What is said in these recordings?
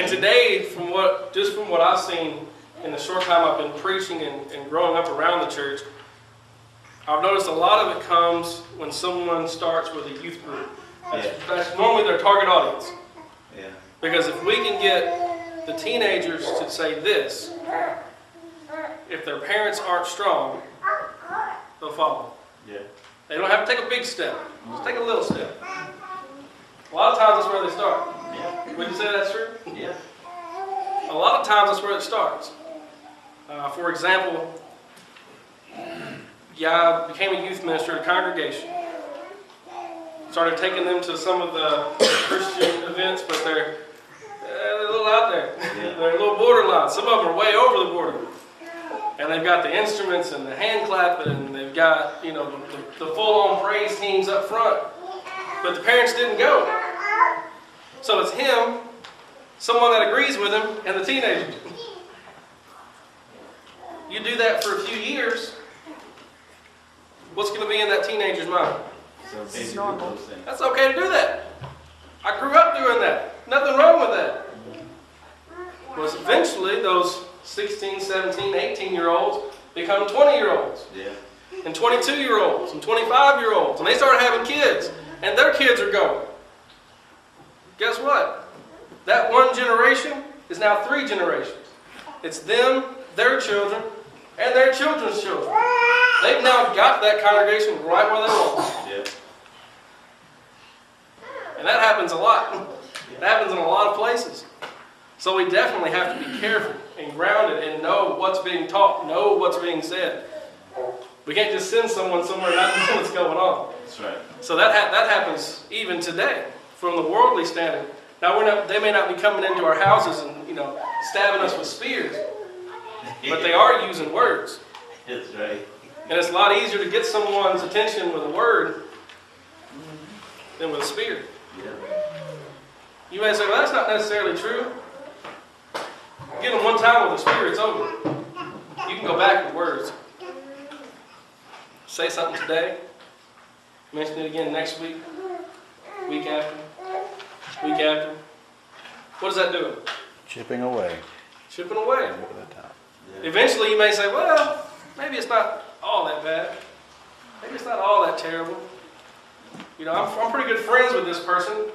And today, from what I've seen in the short time I've been preaching and growing up around the church, I've noticed a lot of it comes when someone starts with a youth group. That's normally their target audience. Yeah. Because if we can get the teenagers to say this, if their parents aren't strong, they'll follow. Yeah. They don't have to take a big step. Just take a little step. A lot of times that's where they start. Yeah. Would you say that's true? Yeah. A lot of times that's where it starts. For example, I became a youth minister at a congregation. Started taking them to some of the Christian events, but they're a little out there. Yeah. They're a little borderline. Some of them are way over the border. And they've got the instruments and the hand clapping, and they've got, the full-on praise teams up front. But the parents didn't go. So it's him, someone that agrees with him, and the teenager. You do that for a few years, what's going to be in that teenager's mind? It's normal. That's okay to do that. I grew up doing that. Nothing wrong with that. But eventually, those 16, 17, 18-year-olds become 20-year-olds. Yeah. And 22-year-olds and 25-year-olds. And they start having kids. And their kids are going. Guess what? That one generation is now 3 generations. It's them, their children, and their children's children. They've now got that congregation right where they want. Yeah. And that happens a lot. That happens in a lot of places. So we definitely have to be careful and grounded and know what's being taught, know what's being said. We can't just send someone somewhere and not know what's going on. That's right. So that happens even today from the worldly standard. Now they may not be coming into our houses and stabbing us with spears, but they are using words. That's right. And it's a lot easier to get someone's attention with a word than with a spear. Yeah. You may say, well, that's not necessarily true. Get them one time with a spear, it's over. You can go back with words. Say something today, mention it again next week, week after. What is that doing? Chipping away. Chipping away. Over the top. Yeah. Eventually you may say, well, maybe it's not all that bad. Maybe it's not all that terrible. I'm pretty good friends with this person.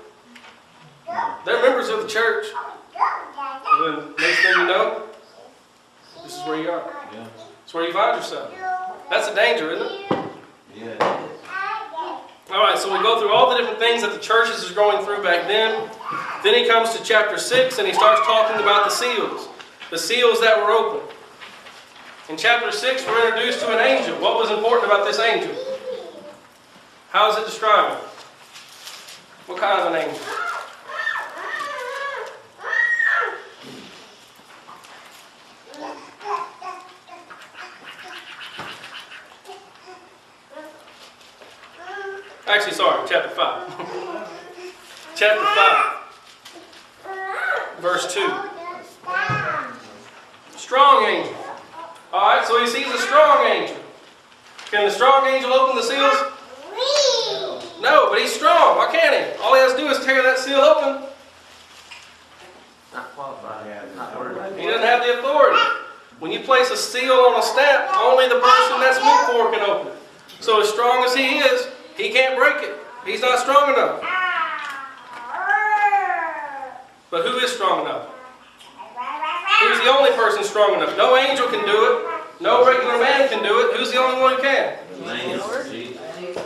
They're members of the church. And then next thing you know, this is where you are. Yeah. It's where you find yourself. That's a danger, isn't it? Yeah. All right, so we go through all the different things that the churches are going through back then. Then he comes to chapter 6 and he starts talking about the seals that were open. In chapter 6, we're introduced to an angel. What was important about this angel? How is it described? What kind of an angel? Actually, sorry, chapter 5. Chapter 5, verse 2. Strong angel. Alright, so he sees a strong angel. Can the strong angel open the seals? No, but he's strong. Why can't he? All he has to do is tear that seal open. Not qualified. He doesn't have the authority. When you place a seal on a stamp, only the person that's meant for it can open it. So as strong as he is, he can't break it. He's not strong enough. But who is strong enough? Who's the only person strong enough? No angel can do it. No regular man can do it. Who's the only one who can?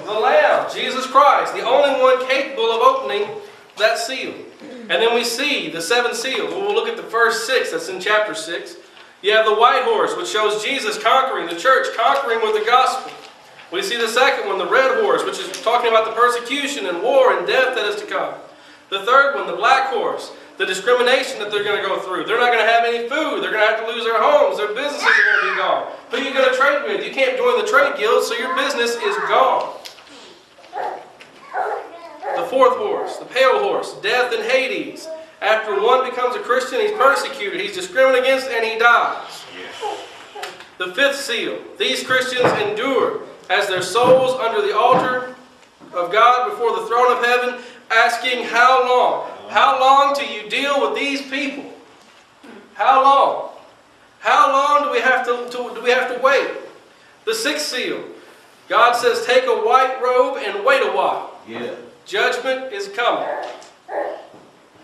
The Lamb, Jesus Christ, the only one capable of opening that seal. And then we see the 7 seals. We'll look at the first 6, that's in chapter 6. You have the white horse, which shows Jesus conquering the church, conquering with the gospel. We see the second one, the red horse, which is talking about the persecution and war and death that is to come. The third one, the black horse, the discrimination that they're going to go through. They're not going to have any food. They're going to have to lose their homes. Their businesses are going to be gone. Who are you going to trade with? You can't join the trade guild, so your business is gone. The fourth horse, the pale horse, death and Hades. After one becomes a Christian, he's persecuted, he's discriminated against, and he dies. The fifth seal, these Christians endure as their souls under the altar of God before the throne of heaven, asking how long? How long till you deal with these people? How long? How long do we have to wait? The sixth seal. God says, take a white robe and wait a while. Yeah. Judgment is coming.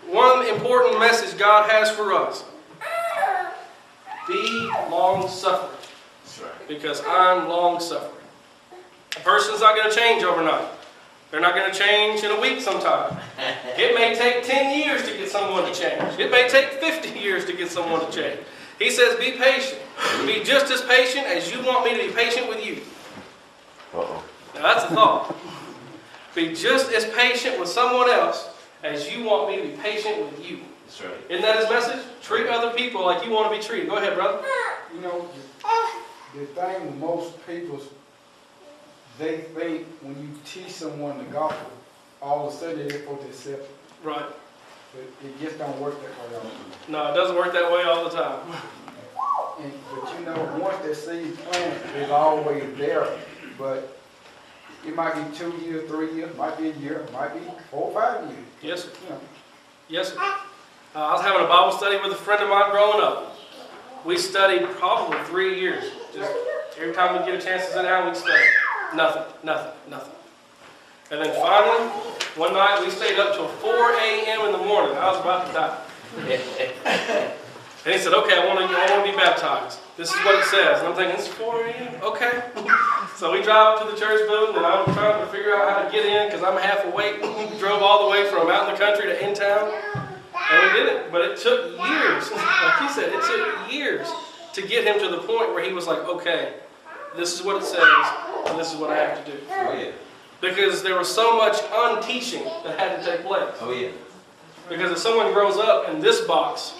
One important message God has for us. Be long-suffering. That's right. Because I'm long-suffering. A person's not going to change overnight. They're not going to change in a week sometime. It may take 10 years to get someone to change. It may take 50 years to get someone to change. He says, be patient. Be just as patient as you want me to be patient with you. Uh-oh. Now that's a thought. Be just as patient with someone else as you want me to be patient with you. That's right. Isn't that his message? Treat other people like you want to be treated. Go ahead, brother. You know, the thing with most people, they think when you teach someone the gospel, all of a sudden they're supposed to accept it. Right. But it just don't work that way all the time. No, it doesn't work that way all the time. But you know, once that seed planted, it's always there. But it might be 2 years, 3 years, might be a year, might be 4 or 5 years. Yes, sir. You know. Yes, sir. I was having a Bible study with a friend of mine growing up. We studied probably 3 years. Just every time we get a chance to sit down, we'd study. Nothing. And then finally, one night we stayed up till 4 a.m. in the morning. I was about to die. And he said, okay, I want to be baptized. This is what it says. And I'm thinking, it's 4 a.m.? Okay. So we drive up to the church building, and I'm trying to figure out how to get in because I'm half awake. We drove all the way from out in the country to in town. And we did it. But it took years. Like he said, it took years to get him to the point where he was like, okay, this is what it says, and this is what I have to do. Oh, yeah. Because there was so much unteaching that had to take place. Oh, yeah. Because if someone grows up in this box,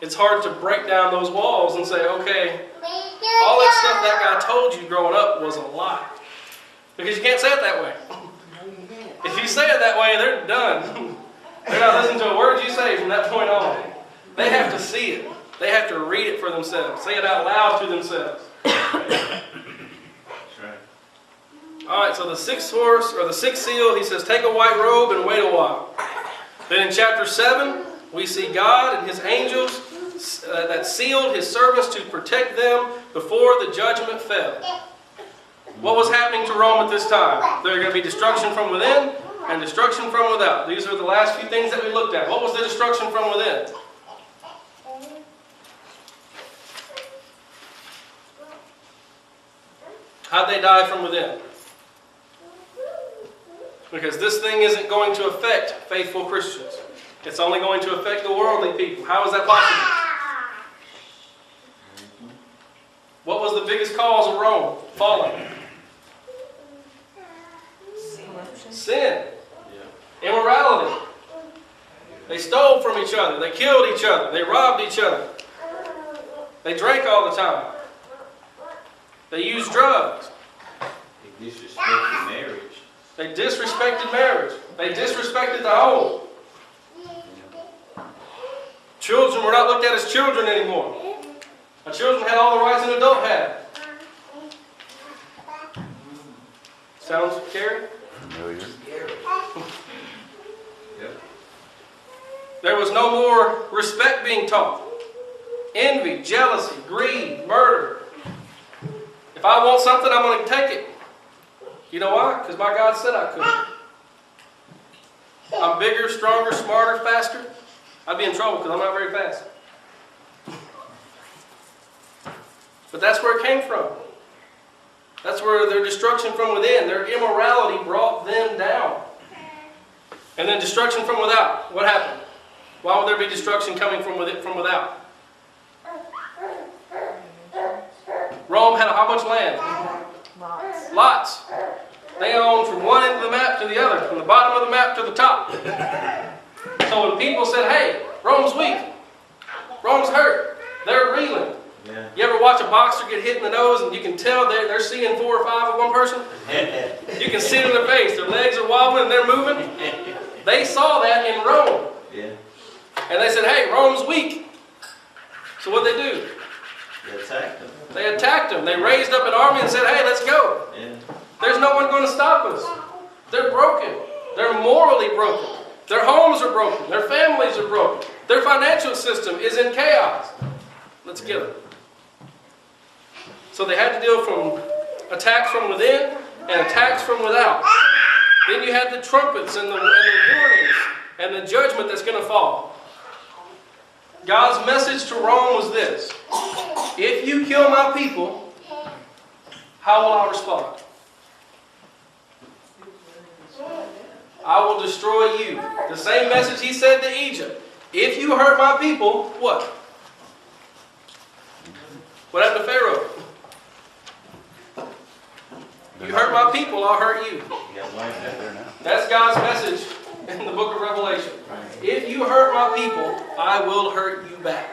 it's hard to break down those walls and say, okay, all that stuff that guy told you growing up was a lie. Because you can't say it that way. If you say it that way, they're done. They're not listening to a word you say from that point on. They have to see it. They have to read it for themselves. Say it out loud to themselves. That's right. All right, so the sixth horse, or the sixth seal, he says, take a white robe and wait a while. Then in chapter 7, we see God and his angels that sealed his servants to protect them before the judgment fell. What was happening to Rome at this time? There was going to be destruction from within and destruction from without. These are the last few things that we looked at. What was the destruction from within? How'd they die from within? Because this thing isn't going to affect faithful Christians. It's only going to affect the worldly people. How is that possible? What was the biggest cause of Rome falling? Sin. Immorality. They stole from each other. They killed each other. They robbed each other. They drank all the time. They used drugs. They disrespected marriage. They disrespected marriage. They disrespected the home. Children were not looked at as children anymore. Now, children had all the rights an adult had. Sounds scary? Familiar. Yep. There was no more respect being taught. Envy, jealousy, greed, murder. If I want something, I'm going to take it. You know why? Because my God said I could. I'm bigger, stronger, smarter, faster. I'd be in trouble because I'm not very fast. But that's where it came from. That's where their destruction from within, their immorality brought them down. And then destruction from without. What happened? Why would there be destruction coming from without? Rome had how much land? Lots. Lots. They owned from one end of the map to the other, from the bottom of the map to the top. So when people said, hey, Rome's weak, Rome's hurt, they're reeling. Yeah. You ever watch a boxer get hit in the nose and you can tell they're seeing 4 or 5 of one person? You can see it in their face. Their legs are wobbling and they're moving. They saw that in Rome. Yeah. And they said, hey, Rome's weak. So what'd they do? They attacked them. They attacked them. They raised up an army and said, hey, let's go. Yeah. There's no one going to stop us. They're broken. They're morally broken. Their homes are broken. Their families are broken. Their financial system is in chaos. Let's get them. So they had to deal from attacks from within and attacks from without. Then you had the trumpets and the warnings and the judgment that's going to fall. God's message to Rome was this: if you kill my people, how will I respond? I will destroy you. The same message he said to Egypt. If you hurt my people, what? What happened to Pharaoh? You hurt my people, I'll hurt you. That's God's message in the book of Revelation. If you hurt my people, I will hurt you back.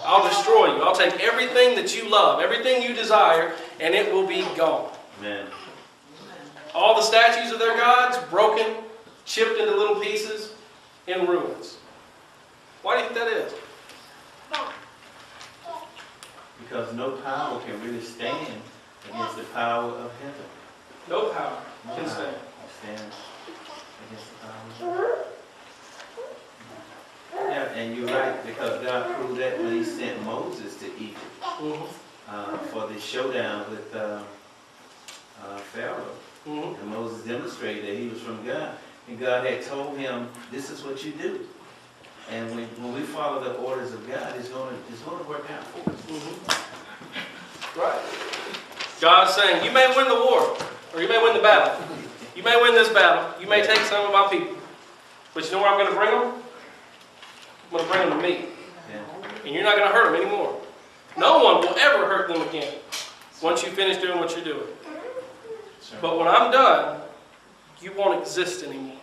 I'll destroy you. I'll take everything that you love, everything you desire, and it will be gone. Amen. All the statues of their gods, broken, chipped into little pieces, in ruins. Why do you think that is? Because no power can really stand against the power of heaven. No power can stand. Stand against the power of heaven. Yeah, and you're right, because God proved that when he sent Moses to Egypt for the showdown with Pharaoh. And Moses demonstrated that he was from God. And God had told him, this is what you do. And when we follow the orders of God, it's going to work out for us. Right. God's saying, you may win the war, or you may win the battle. You may win this battle. You may take some of my people. But you know where I'm going to bring them? I'm going to bring them to me. Yeah. And you're not going to hurt them anymore. No one will ever hurt them again once you finish doing what you're doing. But when I'm done, you won't exist anymore.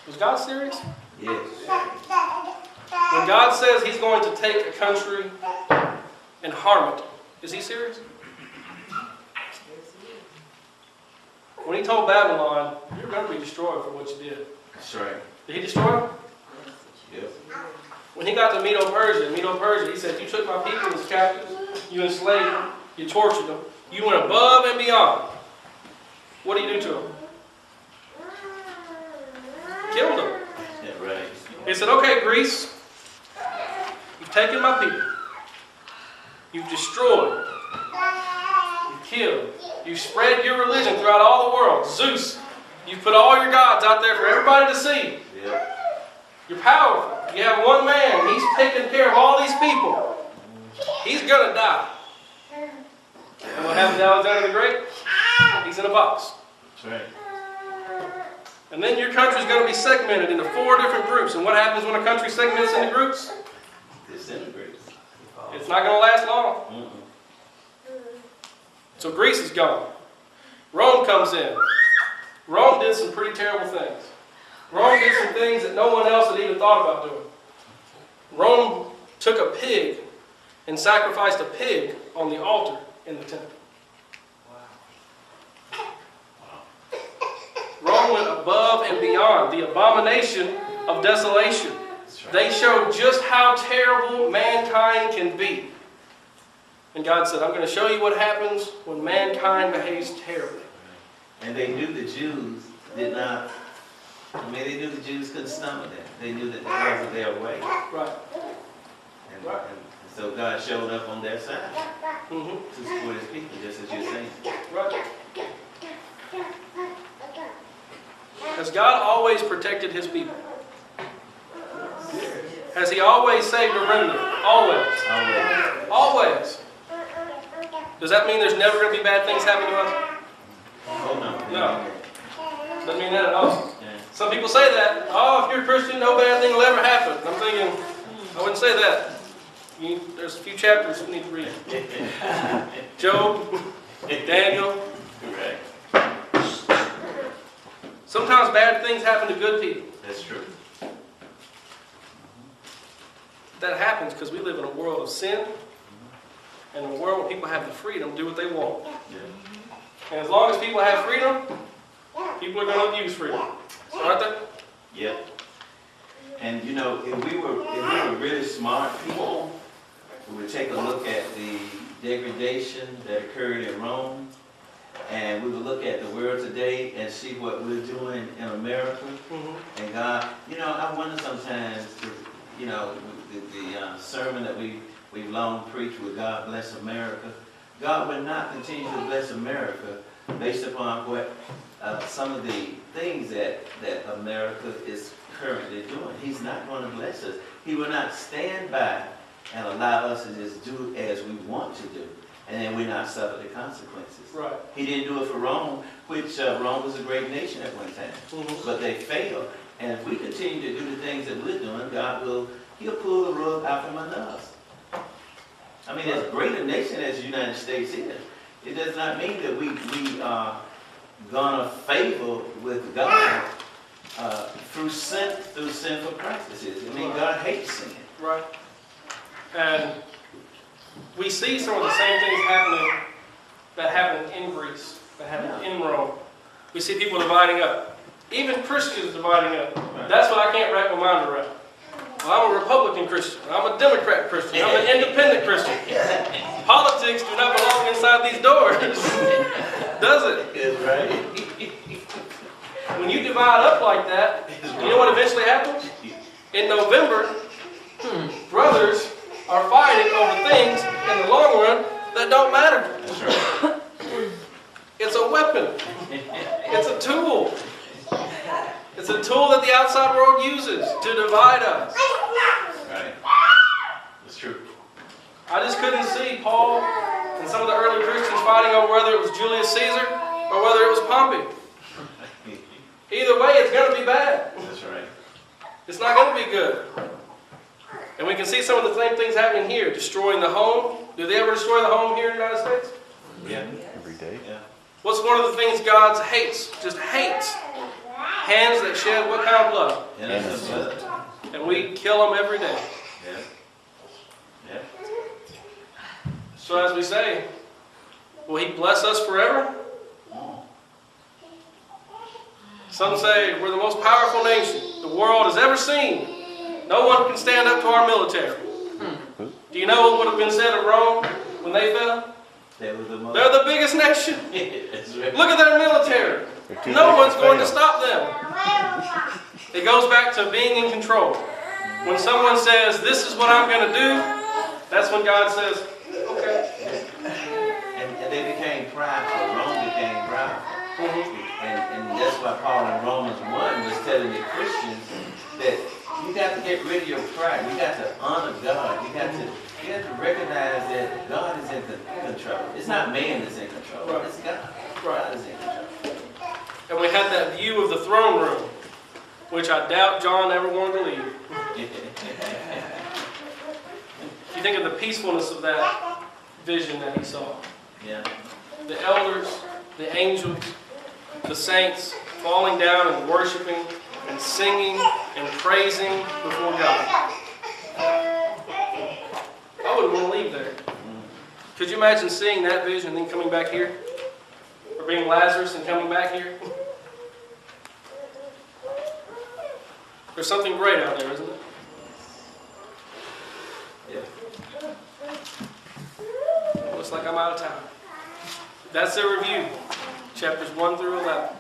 Was God serious? Yes. When God says he's going to take a country and harm it, is he serious? When he told Babylon, you're going to be destroyed for what you did. That's right. Did he destroy them? Yes. When he got to Medo-Persia, he said, you took my people as captives, you enslaved them, you tortured them, you went above and beyond. What do you do to them? Killed them. Yeah, right. He said, okay, Greece, you've taken my people. You've destroyed. You've killed. You've spread your religion throughout all the world. Zeus, you've put all your gods out there for everybody to see. Yeah. You're powerful. You have one man. He's taking care of all these people. He's going to die. And what happened to Alexander the Great? He's in a box. That's right. And then your country's going to be segmented into 4 different groups. And what happens when a country segments into groups? Disintegrates. It's not going to last long. So Greece is gone. Rome comes in. Rome did some pretty terrible things. Rome did some things that no one else had even thought about doing. Rome took a pig and sacrificed a pig on the altar in the temple. Rome went above and beyond, the abomination of desolation. They showed just how terrible mankind can be. And God said, I'm going to show you what happens when mankind behaves terribly. And they knew the Jews did not, they knew the Jews couldn't stomach that. They knew that that wasn't their way. Right. And so God showed up on their side to support his people, just as you're saying. Right. Has God always protected his people? Has he always saved a remnant? Always. Always. Does that mean there's never going to be bad things happen to us? Oh, no. No. Doesn't mean that at all. Some people say that. Oh, if you're a Christian, no bad thing will ever happen. I'm thinking, I wouldn't say that. There's a few chapters you need to read. Job, Daniel. Sometimes bad things happen to good people. That's true. That happens because we live in a world of sin and a world where people have the freedom to do what they want. And as long as people have freedom, people are going to abuse freedom. Aren't they? Yep. And you know, if we were really smart people, we would take a look at the degradation that occurred in Rome And we would look at the world today and see what we're doing in America. Mm-hmm. And God, I wonder sometimes, the sermon that we've long preached with God bless America. God would not continue to bless America based upon what some of the things that America is currently doing. He's not going to bless us. He will not stand by and allow us to just do as we want to do, and then we not suffer the consequences. Right. He didn't do it for Rome, which Rome was a great nation at one time, Mm-hmm. but they failed. And if we continue to do the things that we're doing, He'll pull the rug out from under us. I mean, as great a nation as the United States is, it does not mean that we are gonna favor with God through sinful practices. I mean, God hates sin. Right. And we see some of the same things that happened in Greece, that happened in Rome. We see people dividing up. Even Christians dividing up. Right. That's what I can't wrap my mind around. Well, I'm a Republican Christian. I'm a Democrat Christian. I'm an independent Christian. Politics do not belong inside these doors. Does it? That's right. When you divide up like that, you know what eventually happens? In November, brothers are fighting over things in the long run that don't matter. That's right. It's a weapon. It's a tool. It's a tool that the outside world uses to divide us. Right. That's true. I just couldn't see Paul and some of the early Christians fighting over whether it was Julius Caesar or whether it was Pompey. Either way, it's going to be bad. That's right. It's not going to be good. And we can see some of the same things happening here. Destroying the home. Do they ever destroy the home here in the United States? Yeah. Every day. Yeah. What's one of the things God hates? Just hates. Hands that shed what kind of blood? Innocent blood. And we kill them every day. Yeah. Yeah. So as we say, will He bless us forever? Some say we're the most powerful nation the world has ever seen. No one can stand up to our military. Do you know what would have been said of Rome when they fell? That was the most. They're the biggest nation. That's right. Look at their military. No one's going to stop them. It goes back to being in control. When someone says, this is what I'm going to do, that's when God says, okay. And they became prideful. Rome became prideful. Mm-hmm. And that's why Paul in Romans 1 was telling the Christians that you got to get rid of your pride. You got to honor God. You got to recognize that God is in control. It's not man that's in control. Right. It's God. Right. God is in control. And we had that view of the throne room, which I doubt John ever wanted to leave. If you think of the peacefulness of that vision that he saw. Yeah. The elders, the angels, the saints falling down and worshiping and singing and praising before God. I wouldn't want to leave there. Could you imagine seeing that vision and then coming back here? Or being Lazarus and coming back here? There's something great out there, isn't it? Yeah. Looks like I'm out of time. That's the review. Chapters 1 through 11.